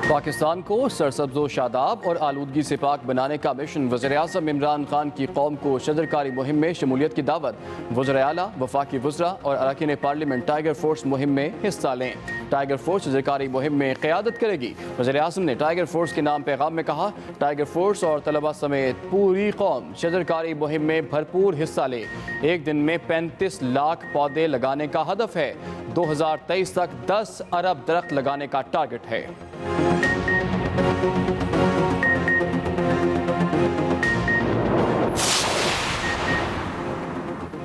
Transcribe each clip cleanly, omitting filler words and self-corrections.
पाकिस्तान को सरसब्ज़ो शादाब और आलूदगी से पाक बनाने का मिशन। वज़ीर-ए-आज़म इमरान खान की कौम को शजरकारी मुहिम में शमूलियत की दावत। वज़ीर-ए-आला, वफाकी वज़रा और अरकान पार्लियामेंट टाइगर फोर्स मुहिम में हिस्सा लें। टाइगर फोर्स शजरकारी मुहिम में क़यादत करेगी। वज़ीर-ए-आज़म ने टाइगर फोर्स के नाम पैगाम में कहा, टाइगर फोर्स और तलबा समेत पूरी कौम शजरकारी मुहिम में भरपूर हिस्सा ले। एक दिन में 35 लाख पौधे लगाने का हदफ है। 2023 तक 10 अरब दरख्त लगाने का टारगेट है।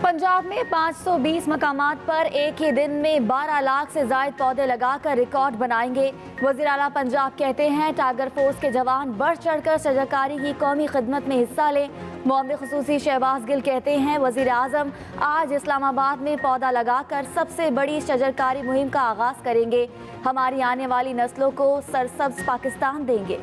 पंजाब में 520 मकामात पर एक ही दिन में 12 लाख से जायद पौधे लगाकर रिकॉर्ड बनाएंगे। वज़ीर आला पंजाब कहते हैं, टाइगर फोर्स के जवान बढ़ चढ़कर शजरकारी की कौमी खिदमत में हिस्सा लें। मामले खुसूसी शहबाज गिल कहते हैं, वज़ीर आज़म आज इस्लामाबाद में पौधा लगाकर सबसे बड़ी शजरकारी मुहिम का आगाज़ करेंगे। हमारी आने वाली नस्लों को सरसब्ज पाकिस्तान देंगे।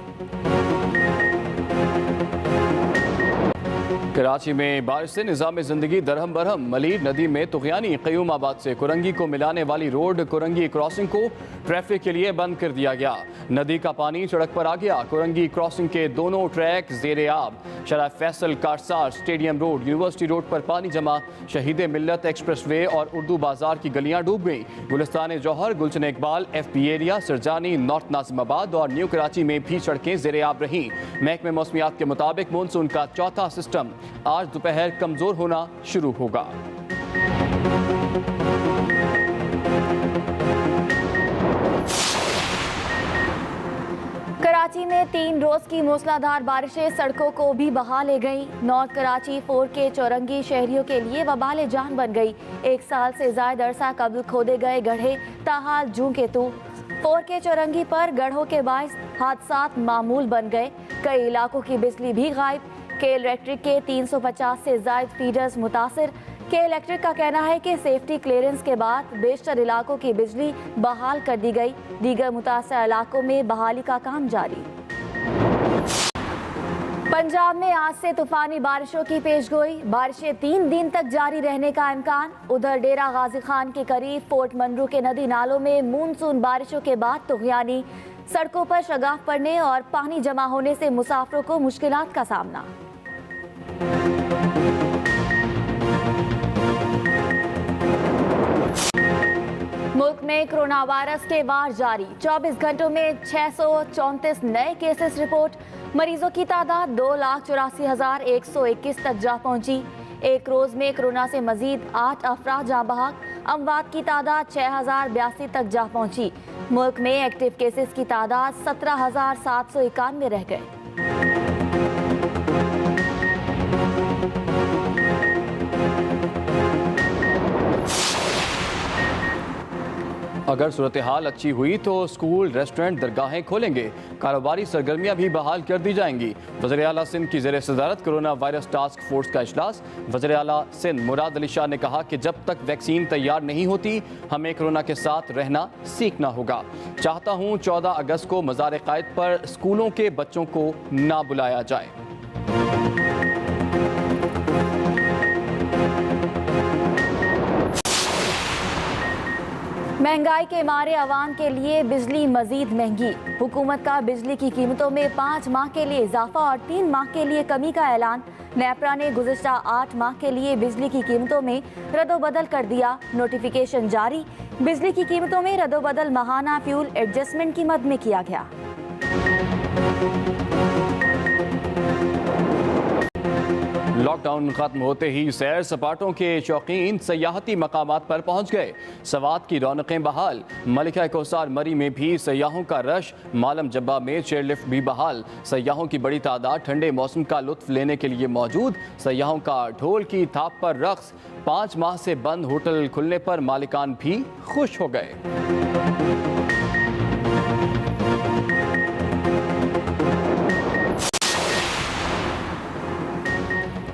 कराची में बारिश से निज़ाम ज़िंदगी दरहम बरहम। मलीर नदी में तुग़यानी क़यूमाबाद से कुरंगी को मिलाने वाली रोड कुरंगी क्रॉसिंग को ट्रैफिक के लिए बंद कर दिया गया। नदी का पानी सड़क पर आ गया। कुरंगी क्रॉसिंग के दोनों ट्रैक ज़ेरे आब। Sharae Faisal Karsaz stadium road university road पर पानी जमा। शहीद मिल्लत एक्सप्रेस वे और उर्दू बाजार की गलियां डूब गईं। Gulistan Jauhar, Gulshan Iqbal, FB area, Surjani, north Nazimabad और न्यू कराची में भी सड़कें ज़ेरे आब रहीं। महकमे मौसमियात के मुताबिक मानसून का चौथा सिस्टम आज दोपहर कमजोर होना शुरू होगा। कराची में 3 रोज की मूसलाधार बारिशें सड़कों को भी बहा ले गई। नॉर्थ कराची 4K चौरंगी शहरियों के लिए वबाले जान बन गई। 1 साल से ज्यादा अरसा कबल खोदे गए गड्ढे ताहाल जूं के तू। 4K चौरंगी पर गड्ढों के बायस हादसात मामूल बन गए। कई इलाकों की बिजली भी गायब। के इलेक्ट्रिक के 350 से ज्यादा फीडर्स मुतासिर। के इलेक्ट्रिक का कहना है कि सेफ्टी क्लियरेंस के बाद बेशतर इलाकों की बिजली बहाल कर दी गई। दीगर मुतासर इलाकों में बहाली का काम जारी। पंजाब में आज से तूफानी बारिशों की पेशगोई। बारिशें 3 दिन तक जारी रहने का इम्कान। उधर डेरा गाजी खान के करीब फोर्ट मनरू के नदी नालों में मानसून बारिशों के बाद तुग़यानी। सड़कों पर शगाफ पड़ने और पानी जमा होने से मुसाफिरों को मुश्किलात का सामना। मुल्क में कोरोना वायरस के वार जारी। 24 घंटों में 634 नए केसेस रिपोर्ट। मरीजों की तादाद 2,84,121 तक जा पहुंची। एक रोज में कोरोना से मजीद 8 अफराद जाँ बहक। अमवात की तादाद 6,082 तक जा पहुंची। मुल्क में एक्टिव केसेस की तादाद 17,791 रह गए। अगर सूरत हाल अच्छी हुई तो स्कूल, रेस्टोरेंट, दरगाहें खोलेंगे। कारोबारी सरगर्मियां भी बहाल कर दी जाएंगी। वज़ीर आला सिंध की ज़ेर सदारत कोरोना वायरस टास्क फोर्स का इजलास। वज़ीर आला सिंध मुराद अली शाह ने कहा कि जब तक वैक्सीन तैयार नहीं होती हमें कोरोना के साथ रहना सीखना होगा। चाहता हूँ 14 अगस्त को मज़ार क़ायद पर स्कूलों के बच्चों को ना बुलाया जाए। महंगाई के मारे अवाम के लिए बिजली मजीद महंगी। हुकूमत का बिजली की कीमतों में 5 माह के लिए इजाफा और 3 माह के लिए कमी का ऐलान। नेपरा ने गुज़िश्ता 8 माह के लिए बिजली की कीमतों में रद्दोबदल कर दिया। नोटिफिकेशन जारी। बिजली की कीमतों में रद्दोबदल माहाना फ्यूल एडजस्टमेंट की मद में किया गया। लॉकडाउन खत्म होते ही सैर सपाटों के शौकीन सयाहती मकामात पर पहुंच गए। सवात की रौनकें बहाल। मलिका कौसार मरी में भी सयाहों का रश। मालम जब्बा में चेयरलिफ्ट भी बहाल। सयाहों की बड़ी तादाद ठंडे मौसम का लुत्फ लेने के लिए मौजूद। सयाहों का ढोल की थाप पर रक्स। 5 माह से बंद होटल खुलने पर मालिकान भी खुश हो गए।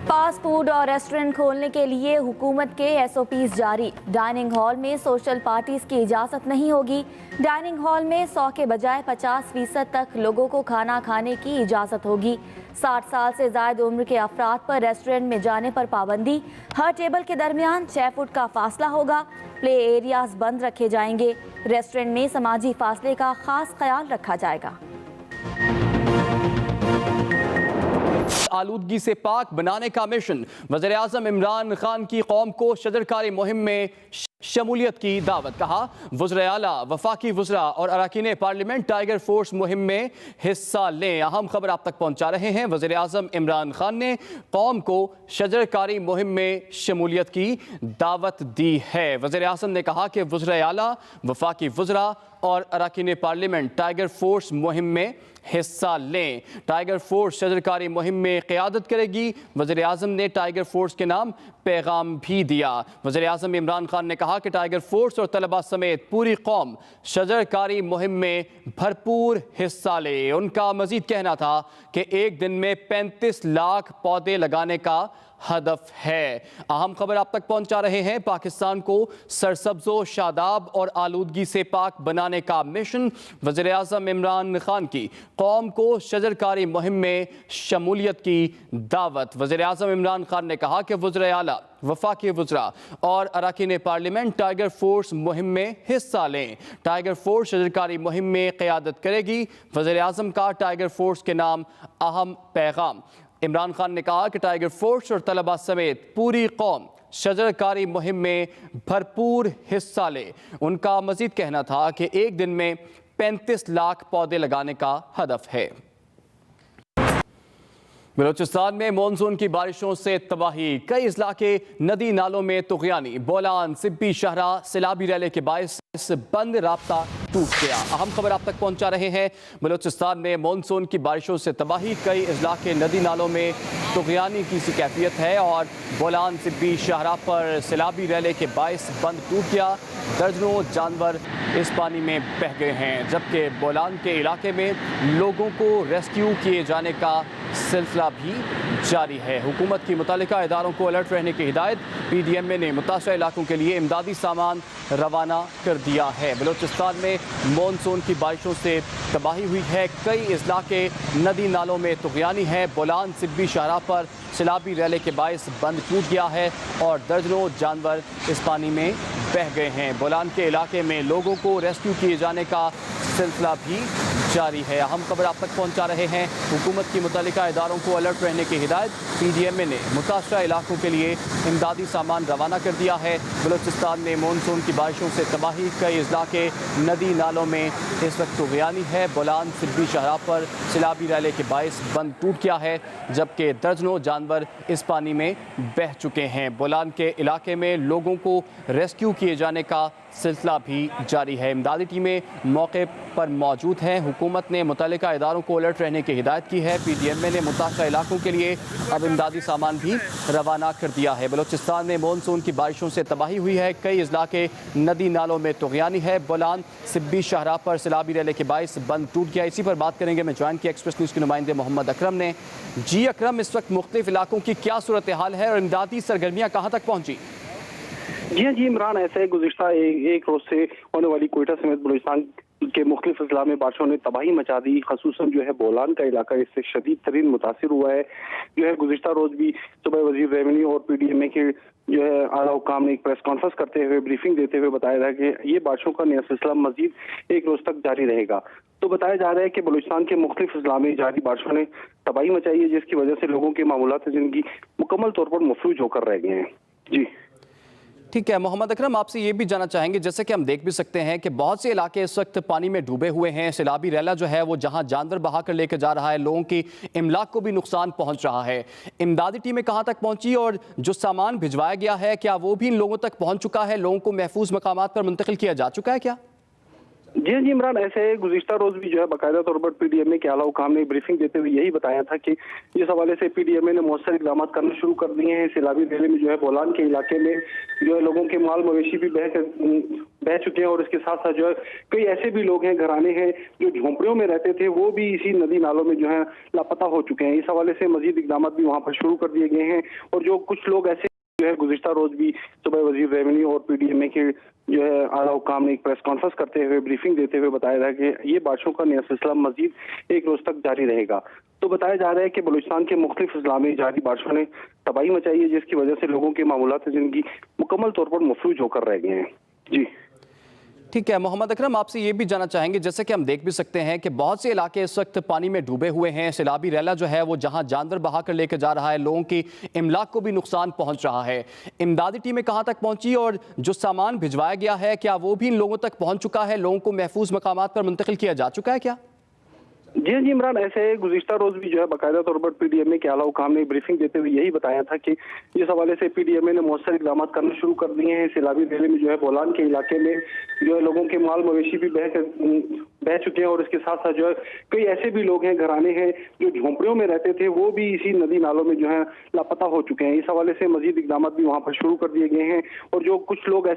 फास्ट फूड और रेस्टोरेंट खोलने के लिए हुकूमत के SOPs जारी। डाइनिंग हॉल में सोशल पार्टीज की इजाज़त नहीं होगी। डाइनिंग हॉल में 100 के बजाय 50% तक लोगों को खाना खाने की इजाज़त होगी। 60 साल से ज़ायद उम्र के अफराद पर रेस्टोरेंट में जाने पर पाबंदी। हर टेबल के दरमियान 6 फुट का फासला होगा। प्ले एरियाज बंद रखे जाएंगे। रेस्टोरेंट में समाजी फासले का खास ख्याल रखा जाएगा। आलूदगी से पाक बनाने का मिशन। वज़ीर-ए-आज़म इमरान खान की कौम को शजरकारी मुहिम में शमूलियत की दावत। कहा, वज़ीर आला, वफाकी वज़रा और अरकान पार्लियामेंट टाइगर फोर्स मुहिम में हिस्सा लें। अहम खबर आप तक पहुंचा रहे हैं। वज़ीर-ए-आज़म इमरान खान ने कौम को शजरकारी मुहिम में शमूलियत की दावत दी है। वज़ीर-ए-आज़म ने कहा कि वज़ीर आला, वफाकी वज़रा और अरकान पार्लियामेंट टाइगर फोर्स मुहिम में हिस्सा लें। टाइगर फोर्स शजरकारी मुहिम में क़यादत करेगी। वज़ीर-ए-आज़म ने टाइगर फोर्स के नाम पैगाम भी दिया। वज़ीर-ए-आज़म इमरान खान ने कहा कि टाइगर फोर्स और तलबा समेत पूरी कौम शजरकारी मुहिम में भरपूर हिस्सा ले। उनका मजीद कहना था कि एक दिन में 35 लाख पौधे लगाने का हदफ है। अहम खबर आप तक पहुंचा रहे हैं। पाकिस्तान को सरसब्जो, शादाब और आलूदगी से पाक बनाने का मिशन। वज़ीर-ए-आज़म इमरान खान की कौम को शजरकारी मुहिम में शमूलियत की दावत। वज़ीर-ए-आज़म इमरान खान ने कहा कि वज़ीर आला, वफाकी वज़रा और अरकान पार्लियामेंट टाइगर फोर्स मुहिम में हिस्सा लें। टाइगर फोर्स शजरकारी मुहिम में क़यादत करेगी। वज़ीर-ए-आज़म का टाइगर फोर्स के नाम अहम पैगाम। इमरान खान ने कहा कि टाइगर फोर्स और तलबा समेत पूरी कौम शजरकारी मुहिम में भरपूर हिस्सा ले। उनका मजीद कहना था कि एक दिन में 35 लाख पौधे लगाने का हदफ है। बलूचिस्तान में मानसून की बारिशों से तबाही। कई इलाके नदी नालों में तुग़यानी। बोलान, सिब्बी शहरा सैलाबी रैले के बायस बंद राब्ता टूट गया। अहम खबर आप तक पहुंचा रहे हैं। बलूचिस्तान में मानसून की बारिशों से तबाही। कई इलाके नदी नालों में तुग़यानी की सी कैफियत है और बोलान, सिब्बी शहरा पर सैलाबी रैले के बायस बंद टूट गया। दर्जनों जानवर इस पानी में बह गए हैं, जबकि बोलान के इलाके में लोगों को रेस्क्यू किए जाने का सिलसिला भी जारी है। हुकूमत की मुतालिका इदारों को अलर्ट रहने की हिदायत। PDMA ने मुतासरा इलाकों के लिए इमदादी सामान रवाना कर दिया है। बलूचिस्तान में मानसून की बारिशों से तबाही हुई है। कई इलाके नदी नालों में तुग़यानी है। बोलान, सिब्बी शहरा पर सैलाबी रैले के बायस बंद टूट गया है और दर्जनों जानवर इस पानी में बह गए हैं। बोलान के इलाके में लोगों को रेस्क्यू किए जाने का सिलसिला भी जारी है। अहम खबर आप तक पहुंचा रहे हैं। हुकूमत की मुतालिका इदारों को अलर्ट रहने की हिदायत। PDMA ने मुतासरा इलाकों के लिए इमदादी सामान रवाना कर दिया है। बलूचिस्तान में मानसून की बारिशों से तबाही। कई इलाके नदी नालों में इस वक्त तुग़यानी है। बोलान, सिब्बी शहरा पर सैलाबी रैले के बायस बंद टूट गया है, जबकि दर्जनों जानवर इस पानी में बह चुके हैं। बोलान के इलाके में लोगों को रेस्क्यू किए जाने का सिलसिला भी जारी है। इमदादी टीमें मौके पर मौजूद हैं। हुकूमत ने मुतल्लिका इदारों को अलर्ट रहने की हिदायत की है। PDMA ने मुतासरा इलाकों के लिए अब इमदादी सामान भी रवाना कर दिया है। बलूचिस्तान में मानसून की बारिशों से तबाही हुई है। कई इलाके नदी नालों में तुग़यानी है। बोलान, सिब्बी शहरा पर सैलाबी रैले के बायस बंद टूट गया। इसी पर बात करेंगे। मैं ज्वाइन किया एक्सप्रेस न्यूज़ के नुमाइंदे मोहम्मद अकरम ने। जी अकरम, इस वक्त मुख्तलिफ इलाकों की क्या सूरत हाल है और इमदादी सरगर्मियाँ कहाँ तक पहुँची? जी इमरान, ऐसे गुज़िश्ता एक रोज से होने वाली कोयटा समेत बलूचिस्तान के मुख्तलिफ अजला में बारिशों ने तबाही मचा दी। खसूसन जो है बोलान का इलाका इससे शदीद तरीन मुतासिर हुआ है। जो है गुज़िश्ता रोज भी सुबह वज़ीर रेवेन्यू और PDMA के जो है आला हुकाम ने एक प्रेस कॉन्फ्रेंस करते हुए ब्रीफिंग देते हुए बताया था कि ये बारिशों का नया सिलसिला मजीद एक रोज तक जारी रहेगा। तो बताया जा रहा है कि बलूचिस्तान के मुख्तलिफ अजला में जारी बारिशों ने तबाही मचाई है, जिसकी वजह से लोगों के मामूलात ज़िंदगी मुकम्मल तौर पर मफलूज होकर रह गए हैं। जी ठीक है मोहम्मद अकरम, आपसे ये भी जानना चाहेंगे, जैसे कि हम देख भी सकते हैं कि बहुत से इलाके इस वक्त पानी में डूबे हुए हैं। सैलाबी रैला जो है वो जहां जानवर बहा कर लेकर जा रहा है, लोगों की इमलाक को भी नुकसान पहुंच रहा है। इमदादी टीमें कहां तक पहुंची और जो सामान भिजवाया गया है क्या वो भी इन लोगों तक पहुंच चुका है? लोगों को महफूज मकामात पर मुंतकिल किया जा चुका है क्या? जी इमरान, ऐसे गुज़िश्ता रोज भी जो है बाकायदा तौर पर PDMA के आला हुकाम ने ब्रीफिंग देते हुए यही बताया था कि इस हवाले से PDMA ने मौसर इक़दाम करना शुरू कर दिए हैं। सैलाबी रैले में जो है बोलान के इलाके में जो है लोगों के माल मवेशी भी बह चुके हैं और इसके साथ साथ जो है कई ऐसे भी लोग हैं, घराने हैं जो झोंपड़ियों में रहते थे, वो भी इसी नदी नालों में जो है लापता हो चुके हैं। इस हवाले से मजीद इक़दाम भी वहाँ पर शुरू कर दिए गए हैं और जो कुछ लोग ऐसे जो है गुज़िश्ता रोज भी सुबह वज़ीर रेवेन्यू और PDMA के जो है आला हुकाम ने एक प्रेस कॉन्फ्रेंस करते हुए ब्रीफिंग देते हुए बताया था कि ये बारिशों का नया सिलसिला मजीद एक रोज तक जारी रहेगा। तो बताया जा रहा है कि बलूचिस्तान के मुख्तलिफ अजला में जारी बारिशों ने तबाही मचाई है, जिसकी वजह से लोगों के मामूलात ज़िंदगी मुकम्मल तौर पर मफलूज होकर रह गए हैं। जी ठीक है मोहम्मद अकरम, आपसे ये भी जानना चाहेंगे, जैसे कि हम देख भी सकते हैं कि बहुत से इलाके इस वक्त पानी में डूबे हुए हैं। सैलाबी रैला जो है वो जहां जानवर बहा कर लेकर जा रहा है, लोगों की इमलाक को भी नुकसान पहुंच रहा है। इमदादी टीमें कहां तक पहुंची और जो सामान भिजवाया गया है क्या वो भी इन लोगों तक पहुंच चुका है? लोगों को महफूज मकामात पर मुंतकिल किया जा चुका है क्या? जी इमरान, ऐसे गुज़िश्ता रोज भी जो है बाकायदा तौर पर पीडीएमए के आला हुकाम ने ब्रीफिंग देते हुए यही बताया था कि इस हवाले से पीडीएमए ने मौसर इकदाम करना शुरू कर दिए हैं। सैलाबी रैले में जो है बोलान के इलाके में जो है लोगों के माल मवेशी भी बह चुके हैं और इसके साथ साथ जो है कई ऐसे भी लोग हैं, घराने हैं जो झोंपड़ियों में रहते थे, वो भी इसी नदी नालों में जो है लापता हो चुके हैं। इस हवाले से मजीद इकदाम भी वहां पर शुरू कर दिए गए हैं और जो कुछ लोग ऐसे